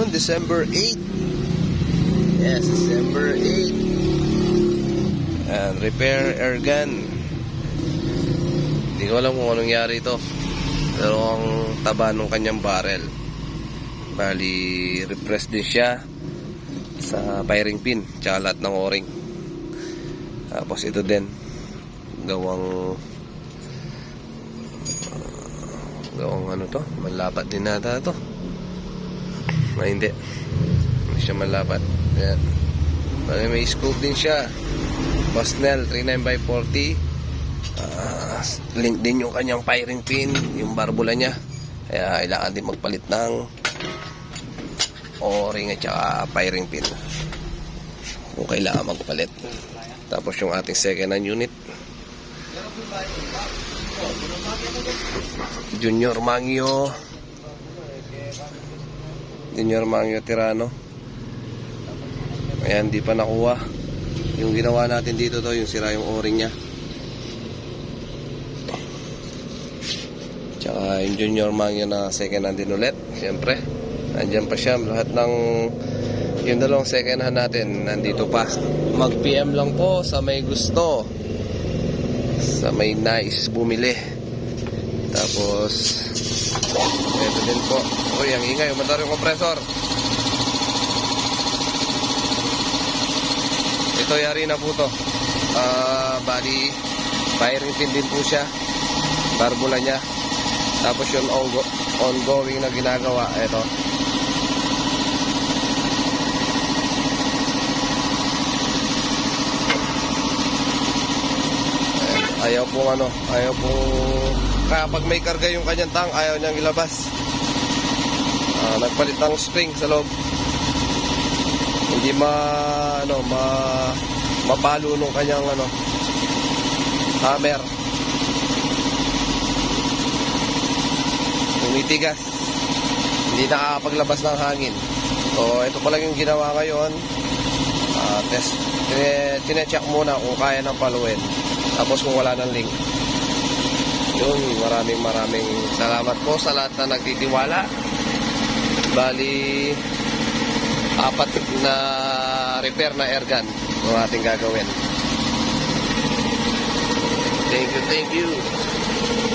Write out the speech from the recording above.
Ngayon, December 8. Yes, December 8. And repair air gun. Hindi ko alam kung anong nangyari ito. Pero ang taba ng kanyang barrel. Bali, repress din siya sa firing pin tsaka lahat ng o-ring. Tapos ito din gawang ano to, malapat din nata to. Hindi siya malapat. Ayan. Bali, may scope din siya. Bosnell 39x40. Link din yung kanyang firing pin, yung barbula niya. Kaya kailangan din magpalit ng o-ring at saka firing pin kung kailangan magpalit. Tapos yung ating second hand unit, Junior Mangio Tirano. Ayan, di pa nakuha. Yung ginawa natin dito to, yung sira yung o-ring nya. Tsaka yung Junior Mangio na second hand din ulit. Siyempre, nandyan pa siya. Lahat ng yung dalawang second hand natin nandito pa. Mag PM lang po sa may gusto, sa may nice bumili. Tapos ito din po. Uy, ang ingay, umandar yung compressor. Ito yari na po to. Bali, firing pin din po siya, barbula nya. Tapos yung ongoing na ginagawa, ito. Ayaw pong kapag may karga yung kanyang tank, ayaw niyang ilabas. Nagpalit ng spring sa loob. Hindi mapalo nung kanyang hammer. Tumitigas. Hindi nakakapaglabas ng hangin. So ito pa lang yung ginawa ngayon. Tinecheck muna kung kaya ng paluin. Tapos kung wala ng link. Yun, maraming salamat po sa lahat na nagtitiwala. Bali, 4 na repair na airgun ang ating gagawin. Thank you.